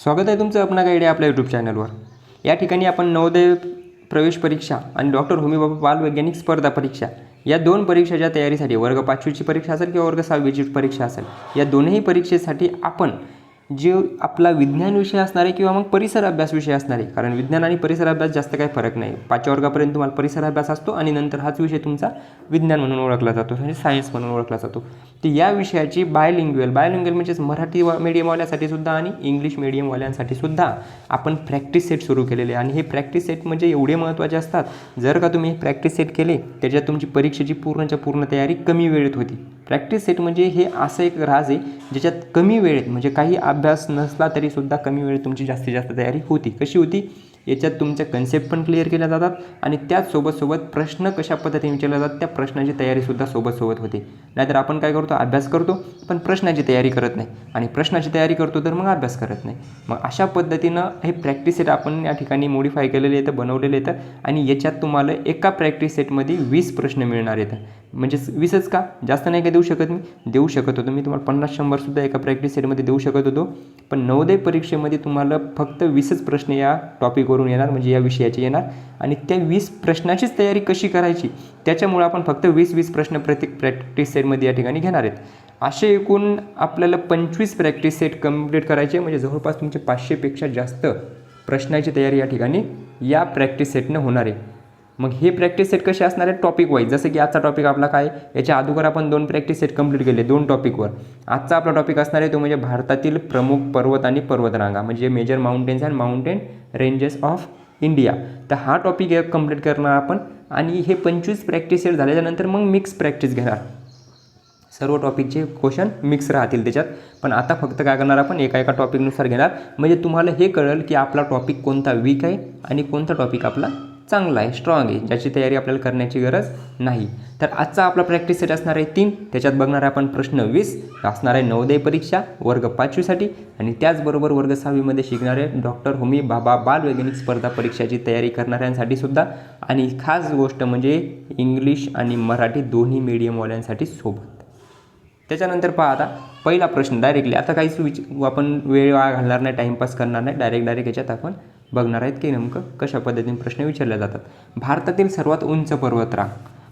स्वागत आहे तुमचं अपना गाईड आपल्या यूट्यूब चॅनलवर। या ठिकाणी आपण नवोदय प्रवेश परीक्षा आणि डॉक्टर होमी भाभा बाल वैज्ञानिक स्पर्धा परीक्षा या दोन परीक्षेच्या तयारीसाठी वर्ग 5वीची परीक्षा असेल किंवा वर्ग 6वीची परीक्षा असेल या दोन्ही परीक्षेसाठी आपण जे आपला विज्ञान विषय असणार आहे किंवा मग परिसर अभ्यास विषय असणार आहे, कारण विज्ञान आणि परिसर अभ्यास जास्त काही फरक नाही। 5व्या वर्गापर्यंत तुम्हाला परिसर अभ्यास असतो आणि नंतर हाच विषय तुमचा विज्ञान म्हणून ओळखला जातो, म्हणजे सायन्स म्हणून ओळखला जातो। तर या विषयाची बायलिंग्युअल म्हणजेच मराठी मीडियमवाल्यासाठी सुद्धा आणि इंग्लिश मीडियमवाल्यांसाठी सुद्धा आपण प्रॅक्टिस सेट सुरू केलेले आहे। आणि हे प्रॅक्टिस सेट म्हणजे एवढे महत्त्वाचे असतात, जर का तुम्ही प्रॅक्टिस सेट केले त्याच्यात तुमची परीक्षेची पूर्णच्या पूर्ण तयारी कमी वेळेत होती। प्रॅक्टिस सेट म्हणजे हे असं एक राज आहे ज्याच्यात कमी वेळेत म्हणजे काही अभ्यास नसला तरी सुद्धा कमी वेळेत तुमची जास्तीत जास्त तयारी होती। कशी होती? याच्यात तुमच्या कन्सेप्ट पण क्लिअर केल्या जातात आणि त्याच सोबत प्रश्न कशा पद्धतीने विचारले जातात त्या प्रश्नाची तयारीसुद्धा सोबत होते। नाहीतर आपण काय करतो, अभ्यास करतो पण प्रश्नाची तयारी करत नाही आणि प्रश्नाची तयारी करतो तर मग अभ्यास करत नाही। मग अशा पद्धतीनं हे प्रॅक्टिस सेट आपण या ठिकाणी मॉडिफाय केलेले आहेत, बनवलेले आहेत आणि याच्यात तुम्हाला एका प्रॅक्टिस सेटमध्ये 20 प्रश्न मिळणार आहेत। म्हणजे 20च का, जास्त नाही का देऊ शकत, मी देऊ शकत होतो, मी तुम्हाला 50-100 सुद्धा एका प्रॅक्टिस सेटमध्ये देऊ शकत होतो, पण नवोदय परीक्षेमध्ये तुम्हाला फक्त 20च प्रश्न या टॉपिकवरून येणार, म्हणजे या विषयाचे येणार आणि त्या 20 प्रश्नाचीच तयारी कशी करायची त्याच्यामुळे आपण फक्त 20 प्रश्न प्रत्येक प्रॅक्टिस सेटमध्ये या ठिकाणी घेणार आहेत। असे एकूण आपल्याला 25 प्रॅक्टिस सेट कंप्लीट करायचे, म्हणजे जवळपास तुमचे 500पेक्षा जास्त प्रश्नाची तयारी या ठिकाणी या प्रॅक्टिस सेटनं होणार आहे। मग हे प्रॅक्टिस सेट कसे असणार आहे, टॉपिक वाईज, जसं की आजचा टॉपिक आपला काय, याच्या अगोदर आपण 2 प्रॅक्टिस सेट कंप्लीट केले 2 टॉपिकवर। आजचा आपला टॉपिक असणार आहे तो म्हणजे भारतातील प्रमुख पर्वत आणि पर्वतरांगा, म्हणजे major mountains and mountain ranges of India. तर हा टॉपिक एक कंप्लीट करणार आपण आणि हे 25 प्रॅक्टिस सेट झाल्याच्यानंतर मग मिक्स प्रॅक्टिस घेणार, सर्व टॉपिकचे क्वेश्चन मिक्स राहतील त्याच्यात। पण आता फक्त काय करणार आपण एका टॉपिकनुसार घेणार, म्हणजे तुम्हाला हे कळेल की आपला टॉपिक कोणता वीक आहे आणि कोणता टॉपिक आपला चांगला आहे, स्ट्रॉंग आहे, ज्याची तयारी आपल्याला करण्याची गरज नाही। तर आजचा आपला प्रॅक्टिस सेट असणार आहे 3, त्याच्यात बघणार आहे आपण प्रश्न 20 असणार आहे नवोदय परीक्षा वर्ग 5वीसाठी आणि त्याचबरोबर वर्ग 6वीमध्ये शिकणारे डॉक्टर होमी भाभा बाल वैज्ञानिक स्पर्धा परीक्षाची तयारी करणाऱ्यांसाठी सुद्धा आणि खास गोष्ट म्हणजे इंग्लिश आणि मराठी दोन्ही मीडियमवाल्यांसाठी सोबत। त्याच्यानंतर पहा आता पहिला प्रश्न डायरेक्टली, आता काहीच आपण वेळ घालणार नाही, टाईमपास करणार नाही, डायरेक्ट याच्यात आपण बघणार आहेत की नेमकं कशा पद्धतीने प्रश्न विचारले जातात। भारतातील सर्वात उंच पर्वतरांग,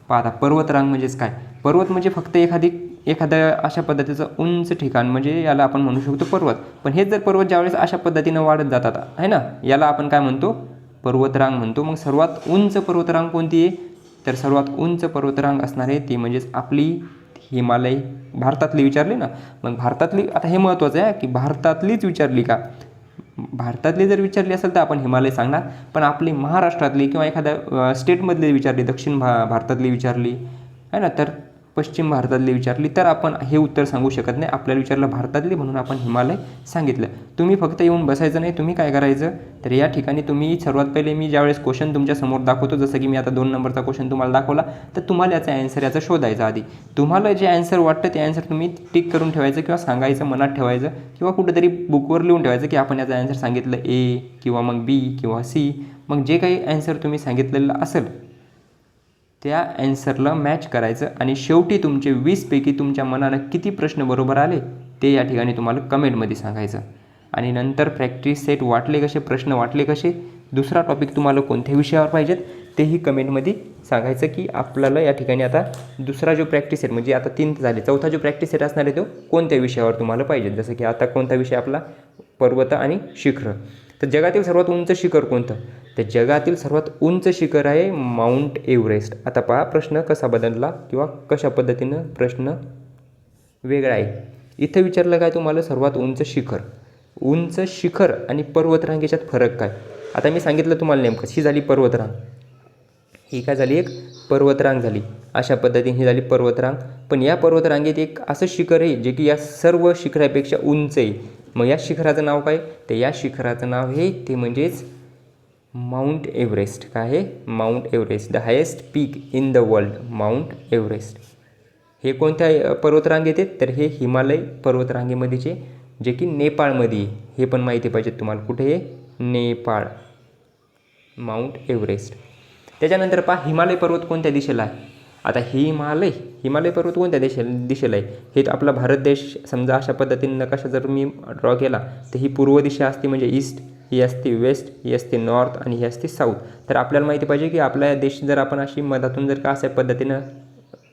पहा आता पर्वतरांग म्हणजेच काय, पर्वत म्हणजे फक्त एखाद्या अशा पद्धतीचं उंच ठिकाण, म्हणजे याला आपण म्हणू शकतो पर्वत। पण हेच जर पर्वत ज्यावेळेस अशा पद्धतीनं वाढत जातात आहे ना, याला आपण काय म्हणतो, पर्वतरांग म्हणतो। मग सर्वात उंच पर्वतरांग कोणती आहे, तर सर्वात उंच पर्वतरांग असणार आहे ती म्हणजेच आपली हिमालय। भारतातली विचारली ना, मग भारतातली, आता हे महत्त्वाचं आहे की भारतातलीच विचारली का, भारतातली जर विचारली असेल तर आपण हिमालय सांगणार, पण आपली महाराष्ट्रातली किंवा एखाद्या स्टेटमधली विचारली, दक्षिण भारतातली विचारली आहे ना, तर पश्चिम भारतातली विचारली तर आपण हे उत्तर सांगू शकत नाही। आपल्याला विचारलं भारतातली म्हणून आपण हिमालय सांगितलं। तुम्ही फक्त येऊन बसायचं नाही, तुम्ही काय करायचं तर या ठिकाणी तुम्ही सर्वात पहिले मी ज्यावेळेस क्वेश्चन तुमच्यासमोर दाखवतो, जसं की मी आता 2 नंबरचा क्वेश्चन तुम्हाला दाखवला, तर तुम्हाला याचा ॲन्सर याचा शोधायचा। आधी तुम्हाला जे ॲन्सर वाटतं ते ॲन्सर तुम्ही टिक करून ठेवायचं किंवा सांगायचं, मनात ठेवायचं किंवा कुठेतरी बुकवर लिहून ठेवायचं की आपण याचा ॲन्सर सांगितलं ए किंवा मग बी किंवा सी। मग जे काही ॲन्सर तुम्ही सांगितलेलं असेल त्या ॲन्सरला मॅच करायचं आणि शेवटी तुमचे 20पैकी तुमच्या मनानं किती प्रश्न बरोबर आले ते या ठिकाणी तुम्हाला कमेंटमध्ये सांगायचं। आणि नंतर प्रॅक्टिस सेट वाटले कसे, प्रश्न वाटले कसे, दुसरा टॉपिक तुम्हाला कोणत्या विषयावर पाहिजेत तेही कमेंटमध्ये सांगायचं की आपल्याला या ठिकाणी आता दुसरा जो प्रॅक्टिस सेट, म्हणजे आता 3 झाले, चौथा जो प्रॅक्टिस सेट असणार आहे तो कोणत्या विषयावर तुम्हाला पाहिजे। जसं की आता कोणता विषय आपला पर्वत आणि शिखर, तर जगातील सर्वात उंच शिखर कोणतं, तर जगातील सर्वात उंच शिखर आहे माउंट एव्हरेस्ट। आता पहा प्रश्न कसा बदलला किंवा कशा पद्धतीनं प्रश्न वेगळा आहे। इथं विचारलं काय तुम्हाला, सर्वात उंच शिखर आणि पर्वतरांग याच्यात फरक काय। आता मी सांगितलं तुम्हाला नेमकं, ही झाली पर्वतरांग, ही काय झाली, एक पर्वतरांग झाली, अशा पद्धतीने ही झाली पर्वतरांग। पण या पर्वतरांगेत एक असं शिखर आहे जे की या सर्व शिखरापेक्षा उंच आहे। मग या शिखराचं नाव काय, तर या शिखराचं नाव आहे ते म्हणजेच माउंट एव्हरेस्ट। काय आहे, mount Everest, the highest peak in the world, mount Everest. हे कोणत्या पर्वतरांग येते, तर हे हिमालय पर्वतरांगेमध्येचे, जे की नेपाळमध्ये, हे पण माहिती पाहिजे तुम्हाला, कुठे आहे, नेपाळ, माउंट एव्हरेस्ट। त्याच्यानंतर पहा हिमालय पर्वत कोणत्या दिशेला आहे, आता हिमालय पर्वत कोणत्या दिशेला आहे? हे तर आपला भारत देश समजा अशा पद्धतीने नकाशा जर मी ड्रॉ केला तर ही पूर्व दिशा असते म्हणजे ईस्ट, ही असते वेस्ट, ही असते नॉर्थ आणि ही असते साऊथ. तर आपल्याला माहिती पाहिजे की आपला देश जर आपण अशी मधातून जर का अशा पद्धतीनं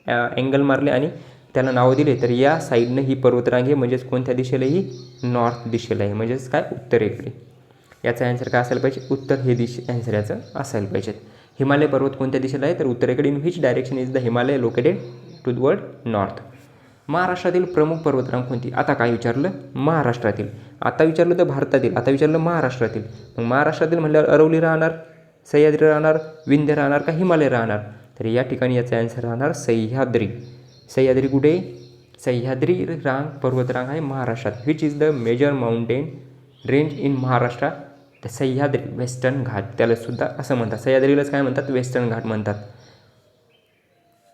अँगल मारले आणि त्याला नाव दिले तर या साईडनं ही पर्वतरांग आहे म्हणजेच कोणत्या दिशेला? ही नॉर्थ दिशेला आहे म्हणजेच काय? उत्तरेकडे. याचा ॲन्सर काय असायला पाहिजे? उत्तर हे ॲन्सर याचं असायला पाहिजे. हिमालय पर्वत कोणत्या दिशेला आहे? तर उत्तरेकडे. In which direction is the Himalaya located toward north. महाराष्ट्रातील प्रमुख पर्वतरांग कोणती? आता काय विचारलं? महाराष्ट्रातील. आता विचारलं तर भारतातील, आता विचारलं महाराष्ट्रातील. मग महाराष्ट्रातील म्हटल्यावर अरवली राहणार, सह्याद्री राहणार, विंध्य राहणार का हिमालय राहणार? तर या ठिकाणी याचा ॲन्सर राहणार सह्याद्री. सह्याद्री कुठे? सह्याद्री पर्वतरांग आहे महाराष्ट्रात. Which is the major mountain range in Maharashtra? तर सह्याद्री वेस्टर्न घाट त्याला सुद्धा असं म्हणतात. सह्याद्रीलाच काय म्हणतात? वेस्टर्न घाट म्हणतात.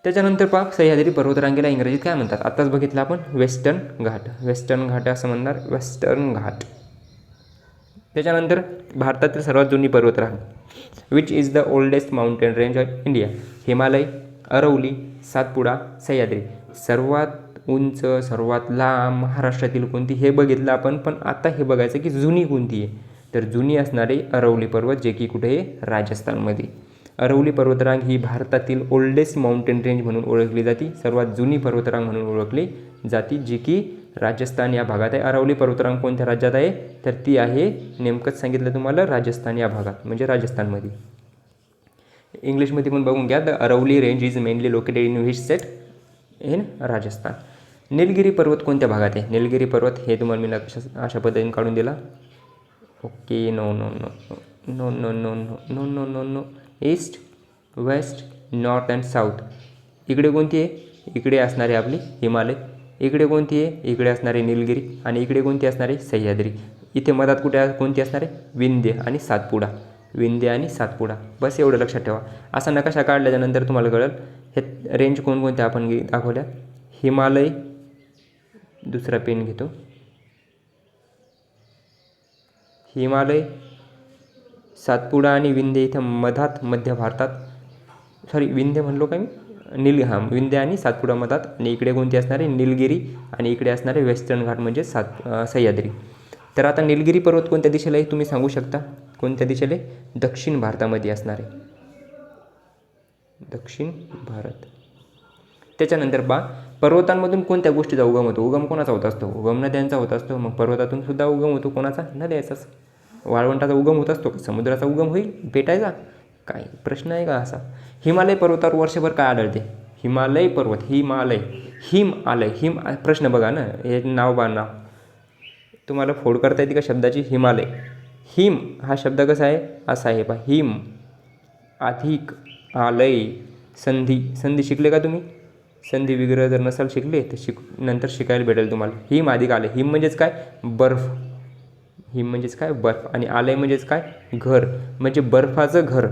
त्याच्यानंतर सह्याद्री पर्वतरांगेला इंग्रजीत काय म्हणतात? आत्ताच बघितलं आपण वेस्टर्न घाट. वेस्टर्न घाट असं म्हणणार, वेस्टर्न घाट. त्याच्यानंतर भारतातील सर्वात जुनी पर्वतरांग. Which is the oldest mountain range of India? Himalaya, Aravalli, Satpura, Sahyadri. सर्वात उंच, सर्वात लांब महाराष्ट्रातील कोणती हे बघितलं आपण. पण आता हे बघायचं की जुनी कोणती आहे? तर जुनी असणारे अरवली पर्वत, जे की कुठे आहे? राजस्थानमध्ये. अरवली पर्वतरांग ही भारतातील ओल्डेस्ट माउंटेन रेंज म्हणून ओळखली जाते, सर्वात जुनी पर्वतरांग म्हणून ओळखली जाते, जी की राजस्थान या भागात आहे. अरवली पर्वतरांग कोणत्या राज्यात आहे? तर ती आहे, नेमकंच सांगितलं तुम्हाला, राजस्थान या भागात म्हणजे राजस्थानमध्ये. इंग्लिशमध्ये पण बघून घ्या. The Aravalli range is mainly located in which state? In Rajasthan. Nilgiri पर्वत कोणत्या भागात आहे? निलगिरी पर्वत हे तुम्हाला मी अशा पद्धतीने काढून दिला. Okay, no no no no no no no no no no east, west, north and south. इकडे कोणती आहे? इकडे असणारे आपली हिमालय. इकडे कोणती आहे? इकडे असणारे निलगिरी. आणि इकडे कोणती असणारे? सह्याद्री. इथे मधात कुठे कोणती असणारे? विंध्य आणि सातपुडा. विंध्य आणि सातपुडा. बस एवढं लक्षात ठेवा. असा नकाशा काढल्याच्यानंतर तुम्हाला कळेल हे रेंज कोणकोणत्या आपण दाखवल्या. हिमालय, दुसरा पेन घेतो. हिमालय, सातपुडा आणि विंध्य इथं मधात, मध्य भारतात. सॉरी, विंध्य म्हणलो का मी? विंध्य आणि सातपुडा मधात. आणि इकडे कोणती असणारे? निलगिरी. आणि इकडे असणारे वेस्टर्न घाट म्हणजे सह्याद्री. तर आता निलगिरी पर्वत कोणत्या दिशेला आहे तुम्ही सांगू शकता? कोणत्या दिशेला? दक्षिण भारतामध्ये असणारे, दक्षिण भारत. त्याच्यानंतर पर्वतांमधून कोणत्या गोष्टीचा उगम होतो? उगम कोणाचा होत असतो? उगम नद्यांचा होत असतो. मग पर्वतातून सुद्धा उगम होतो कोणाचा? नद्याचाच. वाळवंटाचा उगम होत असतो का? समुद्राचा उगम होईल भेटायचा? काय प्रश्न आहे का असा? हिमालय पर्वतावर वर्षभर काय आढळते? हिमालय पर्वत, हिमालय, हिम. प्रश्न बघा ना, हे नाव तुम्हाला फोड करता येते का शब्दाची? हिमालय. हिम हा शब्द कसा आहे? असा आहे हिम अधिक आलय संधी. संधी शिकले का तुम्ही? संधी विग्रह जर नसाल शिकले तर नंतर शिकायला भेटेल तुम्हाला. हिम अधिक आलय. हिम म्हणजेच काय? बर्फ. हिम म्हणजेच काय? बर्फ. आणि आलय म्हणजेच काय? घर. म्हणजे बर्फाचं घर.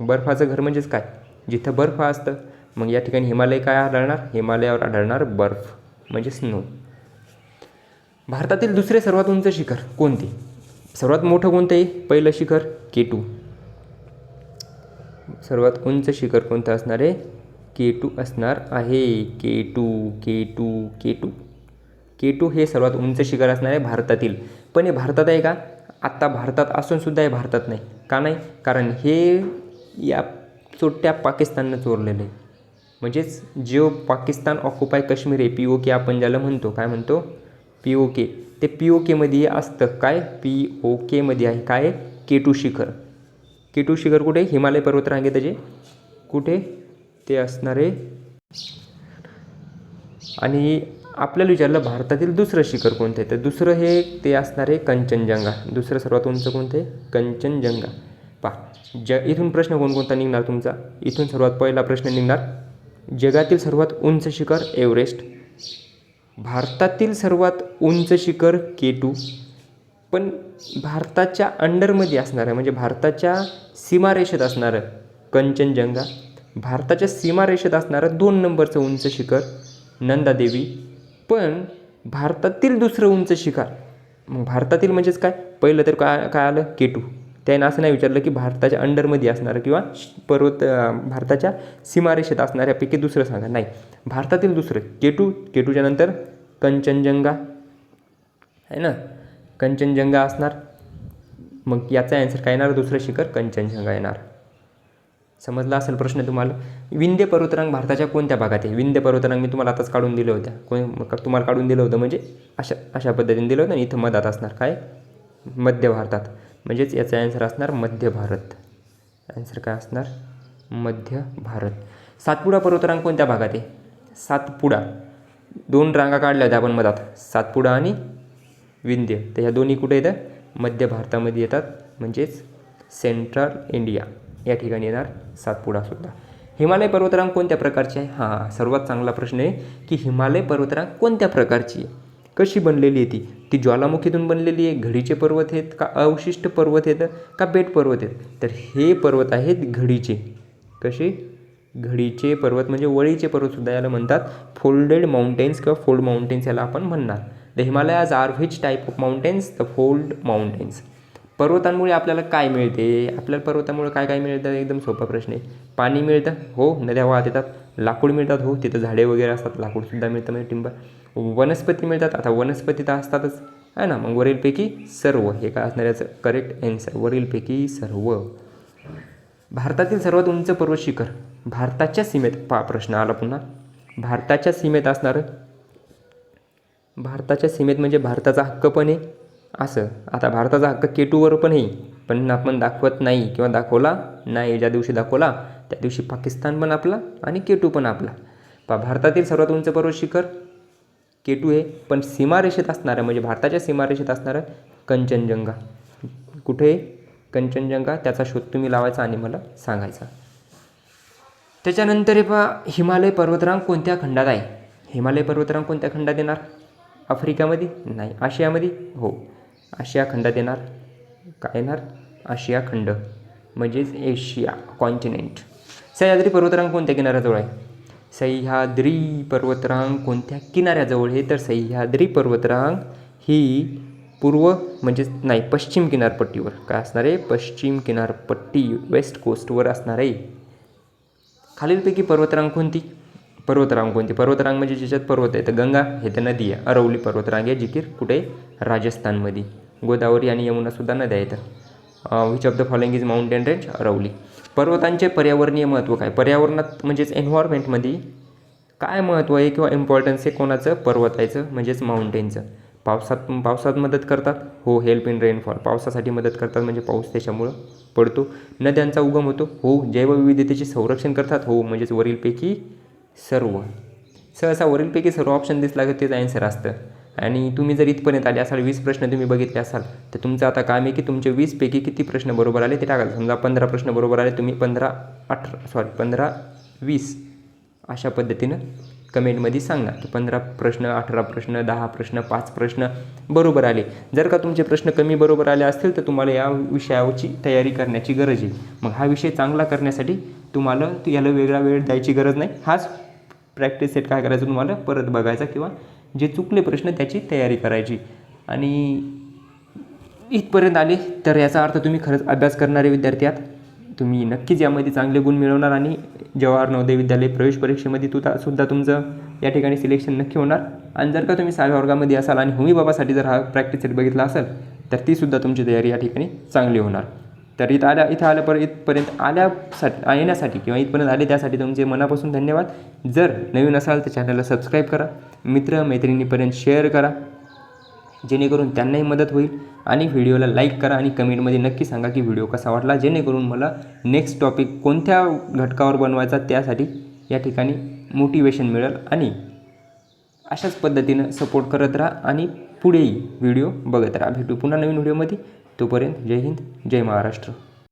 बर्फाचं घर म्हणजेच काय? जिथं बर्फ असतं. मग या ठिकाणी हिमालय काय आढळणार? हिमालयावर आढळणार बर्फ म्हणजे स्नो. भारतातील दुसरे सर्वात उंच शिखर कोणते? सर्वात मोठं कोणतं आहे? पहिलं शिखर K2. सर्वात उंच शिखर कोणतं असणार आहे? K2 असणार आहे. K2 हे सर्वात उंच शिखर असणार आहे भारतातील. पण हे भारतात आहे का? आत्ता भारतात असून सुद्धा हे भारतात नाही. का नाही? कारण हे या चोट्या पाकिस्ताननं चोरलेलं आहे. म्हणजेच जो पाकिस्तान ऑक्युपाय काश्मीर आहे, POK आपण ज्याला म्हणतो, काय म्हणतो? POK. ते POKमध्ये असतं काय? POKमध्ये आहे काय? K2 शिखर. K2 शिखर कुठे? हिमालय पर्वतरांगे त्याचे कुठे? ते असणारे. आणि आपल्याला विचारलं भारतातील दुसरं शिखर कोणतं आहे? तर दुसरं हे ते असणारे कंचनजंगा. दुसरं सर्वात उंच कोणतं आहे? कंचनजंगा. इथून प्रश्न कोणकोणता निघणार तुमचा? इथून सर्वात पहिला प्रश्न निघणार, जगातील सर्वात उंच शिखर एव्हरेस्ट. भारतातील सर्वात उंच शिखर K2. पण भारताच्या अंडरमध्ये असणारं म्हणजे भारताच्या सीमारेषेत असणारं कंचनजंगा. भारताच्या सीमारेषेत असणारं 2 नंबरचं उंच शिखर नंदादेवी. पण भारतातील दुसरं उंच शिखर, मग भारतातील म्हणजेच काय? पहिलं तर काय आलं? K2. त्यानं असं नाही विचारलं की भारताच्या अंडरमध्ये असणारं किंवा भारताच्या सीमारेषेत असणाऱ्यापैकी दुसरं सांगा, नाही, भारतातील दुसरं केटूच्या नंतर कंचनजंगा आहे ना, कंचनजंगा असणार. मग याचा आन्सर काय येणार, दुसरं शिखर कंचनजंगा येणार. समजला असेल प्रश्न तुम्हाला. विंध्य पर्वतरांग भारताच्या कोणत्या भागात आहे? विंध्य पर्वतरांग मी तुम्हाला आताच काढून दिलं होतं. तुम्हाला काढून दिलं होतं म्हणजे अशा पद्धतीने दिलं होतं. इथं मधात असणार काय, मध्य भारतात. म्हणजेच याचा आन्सर असणार मध्य भारत. आन्सर काय असणार, मध्य भारत. सातपुडा पर्वतरांग कोणत्या भागात आहे? सातपुडा, 2 रांगा काढल्या होत्या आपण मधात, सातपुडा आणि विंध्य. तर ह्या दोन्ही कुठे येतं, मध्य भारतामध्ये येतात, म्हणजेच सेंट्रल इंडिया या ठिकाणी येणार सातपुडासुद्धा. हिमालय पर्वतरांग कोणत्या प्रकारची आहे? हां, सर्वात चांगला प्रश्न आहे की हिमालय पर्वतरांग कोणत्या प्रकारची आहे, कशी बनलेली आहे ती ज्वालामुखीतून बनलेली आहे, घडीचे पर्वत आहेत का अवशिष्ट पर्वत आहेत का बेट पर्वत आहेत? तर हे पर्वत आहेत घडीचे. कसे, घडीचे पर्वत म्हणजे वळीचे पर्वतसुद्धा याला म्हणतात. फोल्डेड माउंटेन्स किंवा फोल्ड माउंटेन्स याला आपण म्हणणार. The Himalayas are which type of mountains? The fold mountains. पर्वतांमुळे आपल्याला काय मिळते? आपल्याला पर्वतामुळे काय काय मिळतं? एकदम सोपा प्रश्न आहे. पाणी मिळतं, हो, नद्या वाहत येतात. लाकूड मिळतात, हो, तिथं झाडे वगैरे असतात, लाकूडसुद्धा मिळतं, म्हणजे टिंबर. वनस्पती मिळतात, आता वनस्पती तर असतातच आहे ना. मग वरीलपैकी सर्व, हे काय असणार याचं करेक्ट आन्सर, वरीलपैकी सर्व. भारतातील सर्वात उंच पर्वत शिखर भारताच्या सीमेत, प्रश्न आला पुन्हा, भारताच्या सीमेत असणारं, भारताच्या सीमेत म्हणजे भारताचा हक्क पण आहे असं. आता भारताचा हक्क केटूवर पण आहे, पण आपण दाखवत नाही किंवा दाखवला नाही. ज्या दिवशी दाखवला त्या दिवशी पाकिस्तान पण आपला आणि केटू पण आपला. भारतातील सर्वात उंच पर्वत शिखर केटू आहे, पण सीमारेषेत असणारं म्हणजे भारताच्या सीमारेषेत असणारं कंचनजंगा. कुठे कंचनजंगा, त्याचा शोध तुम्ही लावायचा आणि मला सांगायचा. त्याच्यानंतर हिमालय पर्वतरांग कोणत्या खंडात आहे? हिमालय पर्वतरांग कोणत्या खंडात येणार? आफ्रिकामध्ये नाही, आशियामध्ये, हो, आशिया खंडात येणार. काय येणार? आशिया खंड, म्हणजेच एशिया कॉन्टिनेंट. सह्याद्री पर्वतरांग कोणत्या किनाऱ्याजवळ आहे? सह्याद्री पर्वतरांग कोणत्या किनाऱ्याजवळ आहे? तर सह्याद्री पर्वतरांग ही पश्चिम किनारपट्टीवर काय असणार आहे? पश्चिम किनारपट्टी, वेस्ट कोस्टवर असणार आहे. खालीलपैकी पर्वतरांग कोणती? पर्वतरांग म्हणजे ज्याच्यात पर्वत आहे. तर गंगा हे तर नदी आहे. अरवली पर्वतरांग आहे, जिकीर कुठे? राजस्थानमध्ये. गोदावरी आणि यमुनासुद्धा नद्या आहेत. Which of the following is mountain range? Aravalli. पर्वतांचे पर्यावरणीय महत्त्व काय? पर्यावरणात म्हणजेच एन्व्हायरमेंटमध्ये काय महत्त्व आहे किंवा इम्पॉर्टन्स आहे कोणाचं? पर्वताचं, म्हणजेच माउंटेनचं. पावसात मदत करतात, हो, हेल्प इन रेनफॉल, पावसासाठी मदत करतात म्हणजे पाऊस त्याच्यामुळं पडतो. नद्यांचा उगम होतो, हो. जैवविविधतेचे संरक्षण करतात, हो, म्हणजेच वरीलपैकी सर्व. सहसा वरीलपैकी सर्व ऑप्शन दिसला की तेच आन्सर असतं. आणि तुम्ही जर इथपर्यंत आले असाल, 20 प्रश्न तुम्ही बघितले असाल, तर तुमचं आता काम आहे की तुमचे 20पैकी किती प्रश्न बरोबर आले ते टाकायचं. समजा 15 प्रश्न बरोबर आले, तुम्ही 15-20 अशा पद्धतीनं कमेंटमध्ये सांगणार की 15 प्रश्न, 18 प्रश्न, 10 प्रश्न, 5 प्रश्न बरोबर आले. जर का तुमचे प्रश्न कमी बरोबर आले असतील तर तुम्हाला या विषयाची तयारी करण्याची गरज आहे. मग हा विषय चांगला करण्यासाठी तुम्हाला याला वेगळा वेळ द्यायची गरज नाही. हाच प्रॅक्टिस सेट काय करायचं, तुम्हाला परत बघायचा किंवा जे चुकले प्रश्न त्याची तयारी करायची. आणि इथपर्यंत आले तर याचा अर्थ तुम्ही खरंच अभ्यास करणारे विद्यार्थी आहात. तुम्ही नक्कीच यामध्ये चांगले गुण मिळवणार आणि जवाहर नवोदय विद्यालय प्रवेश परीक्षेमध्ये सुद्धा तुमचं या ठिकाणी सिलेक्शन नक्की होणार. आणि जर का तुम्ही 6व्या वर्गामध्ये असाल आणि होमी बाबासाठी जर हा प्रॅक्टिस सेट बघितला असेल तर तीसुद्धा तुमची तयारी या ठिकाणी चांगली होणार. तर येण्यासाठी किंवा इथपर्यंत आले त्यासाठी तुमचे मनापासून धन्यवाद. जर नवीन असाल तर चॅनलला सबस्क्राईब करा, मित्रमैत्रिणीपर्यंत शेअर करा जेणेकरून त्यांनाही मदत होईल. आणि व्हिडिओला लाईक करा आणि कमेंटमध्ये नक्की सांगा की व्हिडिओ कसा वाटला, जेणेकरून मला नेक्स्ट टॉपिक कोणत्या घटकावर बनवायचा त्यासाठी या ठिकाणी मोटिवेशन मिळेल. आणि अशाच पद्धतीनं सपोर्ट करत राहा आणि पुढेही व्हिडिओ बघत राहा. भेटू पुन्हा नवीन व्हिडिओमध्ये. तोपर्यंत जय हिंद, जय महाराष्ट्र.